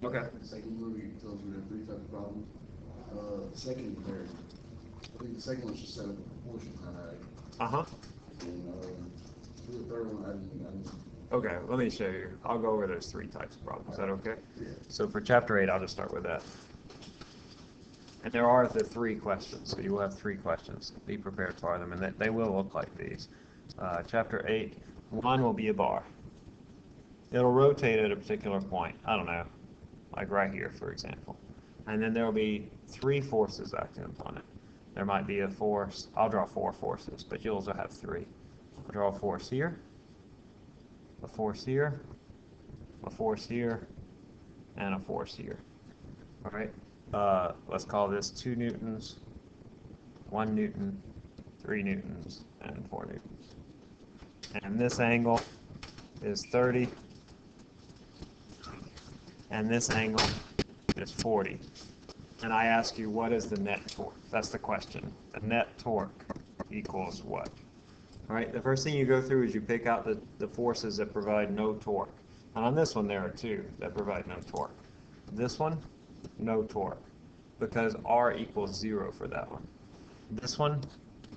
Okay. The second movie tells you there are three types of problems. Second, there, I think the second one should set up a proportion kind of like, Uh-huh. and the third one, I didn't. Okay, let me show you. I'll go over those three types of problems. Is that okay? Yeah. So for chapter 8, I'll just start with that. And there are the three questions, so you will have three questions. Be prepared for them, and they will look like these. Chapter 8, one will be a bar. It'll rotate at a particular point. I don't know, like right here, for example. And then there will be three forces acting upon it. There might be a force. I'll draw four forces, but you'll also have three. I'll draw a force here, a force here, a force here, and a force here. All right. Let's call this 2 newtons, 1 newton, 3 newtons, and 4 newtons. And this angle is 30, and this angle is 40. And I ask you, what is the net torque? That's the question. The net torque equals what? All right, the first thing you go through is you pick out the forces that provide no torque. And on this one, there are two that provide no torque. This one, no torque, because R equals 0 for that one. This one,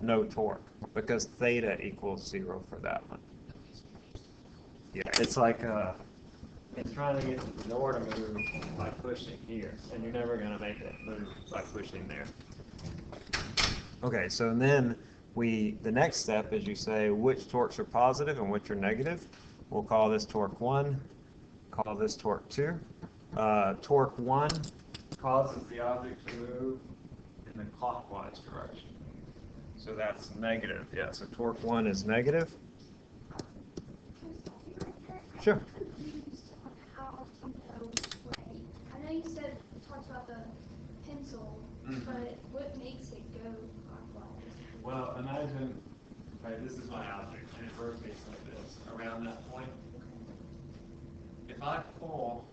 no torque, because theta equals 0 for that one. Yeah, it's like it's trying to get the door to move by pushing here, and you're never going to make it move by pushing there. Okay, so then the next step is you say which torques are positive and which are negative. We'll call this torque 1, call this torque 2. Torque 1 causes the object to move in the clockwise direction. So that's negative. Yeah, so torque 1 is negative. Sure. I know you said talked about the pencil, but what makes it go clockwise? Well, imagine, right, this is my object, and it rotates like this around that point. If I pull,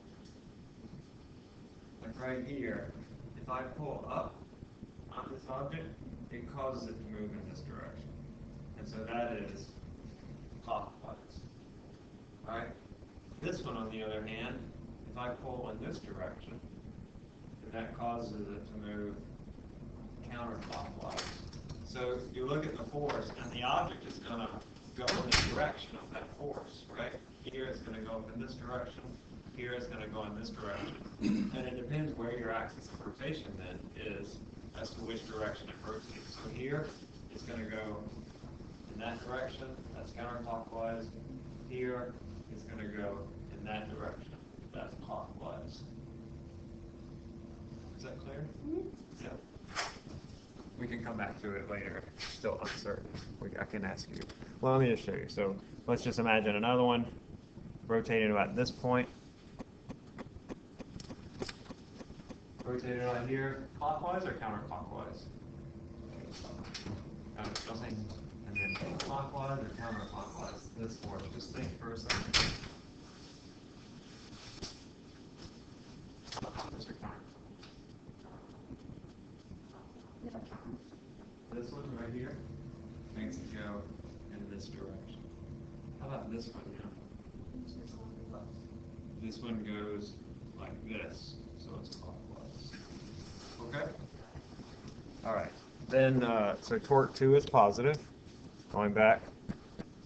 like right here, if I pull up on this object, it causes it to move in this direction. And so that is clockwise. Right? This one, on the other hand, if I pull in this direction, then that causes it to move counterclockwise. So you look at the force, and the object is going to go in the direction of that force, right? Here it's going to go in this direction. Here it's going to go in this direction. And it depends where your axis of rotation then is as to which direction it rotates. So here it's going to go in that direction. That's counterclockwise. Here it's going to go in that direction. That's clockwise. Is that clear? Yeah. We can come back to it later. Still uncertain. I can ask you. Well, let me just show you. So let's just imagine another one rotating about this point. Rotated right here, clockwise or counterclockwise? And then clockwise or counterclockwise? This force. Just think for a second. This one right here makes it go in this direction. How about this one now? This one goes like this, so it's clockwise. Okay? All right. Then, so torque 2 is positive. Going back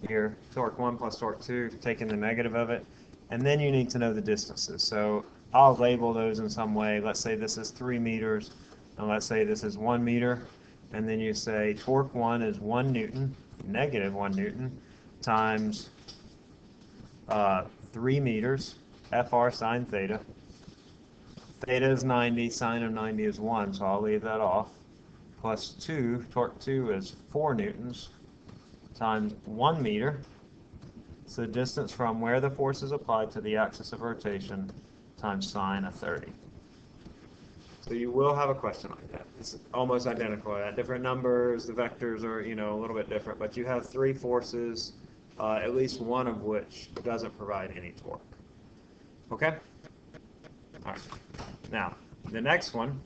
here, torque 1 plus torque 2, taking the negative of it. And then you need to know the distances. So I'll label those in some way. Let's say this is 3 meters, and let's say this is 1 meter. And then you say torque 1 is 1 newton, negative 1 newton, times 3 meters, FR sine theta. Theta is 90, sine of 90 is 1, so I'll leave that off. Plus 2, torque 2 is 4 newtons, times 1 meter. It's the distance from where the force is applied to the axis of rotation, times sine of 30. So you will have a question like that. It's almost identical. At different numbers, the vectors are, a little bit different, but you have three forces, at least one of which doesn't provide any torque. Okay? All right. Now, the next one,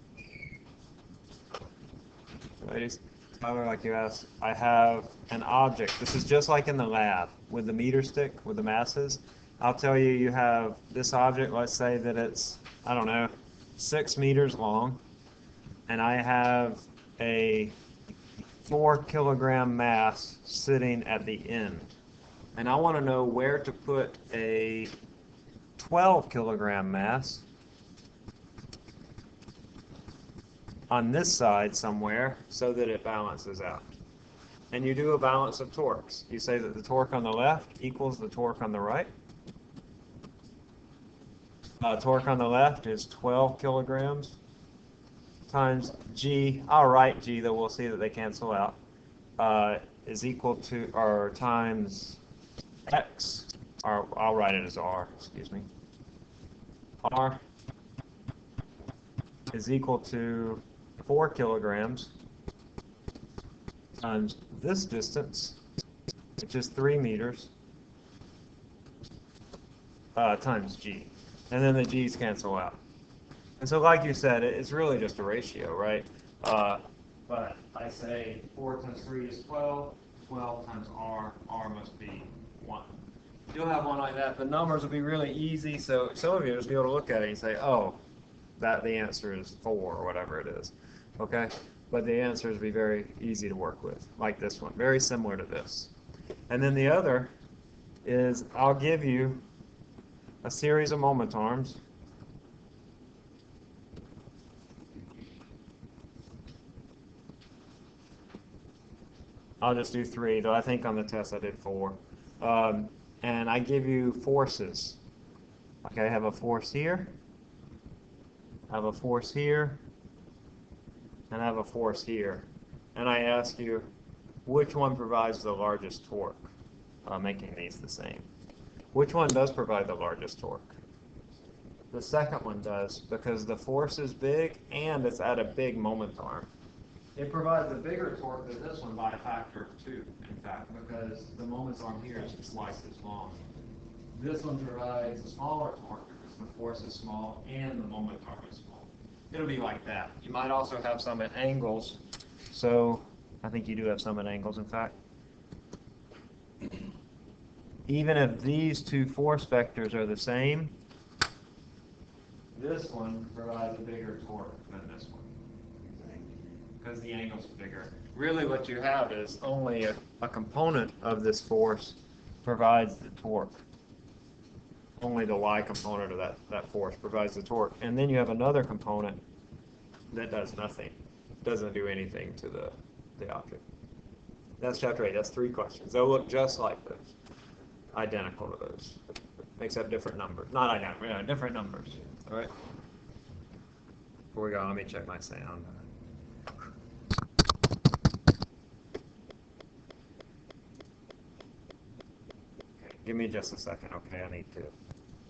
ladies, Tyler, like you asked, I have an object. This is just like in the lab with the meter stick, with the masses. I'll tell you, you have this object, let's say that it's, I don't know, 6 meters long, and I have a 4 kilogram mass sitting at the end. And I want to know where to put a 12 kilogram mass on this side somewhere so that it balances out. And you do a balance of torques. You say that the torque on the left equals the torque on the right. Torque on the left is 12 kilograms times G. I'll write G, though we'll see that they cancel out. Is equal to, or times X, or I'll write it as R, excuse me. R is equal to 4 kilograms times this distance, which is 3 meters, times G. And then the G's cancel out. And so like you said, it's really just a ratio, right? But I say 4 times 3 is 12, 12 times R must be 1. You'll have one like that. The numbers will be really easy, so some of you will just be able to look at it and say, oh, that the answer is 4 or whatever it is, okay? But the answers will be very easy to work with, like this one, very similar to this. And then the other is I'll give you a series of moment arms. I'll just do 3, though I think on the test I did 4. And I give you forces. Okay, I have a force here, I have a force here, and I have a force here. And I ask you, which one provides the largest torque, making these the same? Which one does provide the largest torque? The second one does, because the force is big and it's at a big moment arm. It provides a bigger torque than this one by a factor of 2, in fact, because the moment arm here is twice as long. This one provides a smaller torque because the force is small and the moment arm is small. It'll be like that. You might also have some at angles. So I think you do have some at angles, in fact. Even if these two force vectors are the same, this one provides a bigger torque than this one, because the angle's bigger. Really what you have is only a component of this force provides the torque. Only the y component of that force provides the torque. And then you have another component that does nothing, doesn't do anything to the object. That's chapter 8. That's 3 questions. They'll look just like this, identical to those, except different numbers. Not identical, different numbers. All right? Before we go, let me check my sound. Okay, give me just a second, okay? I need to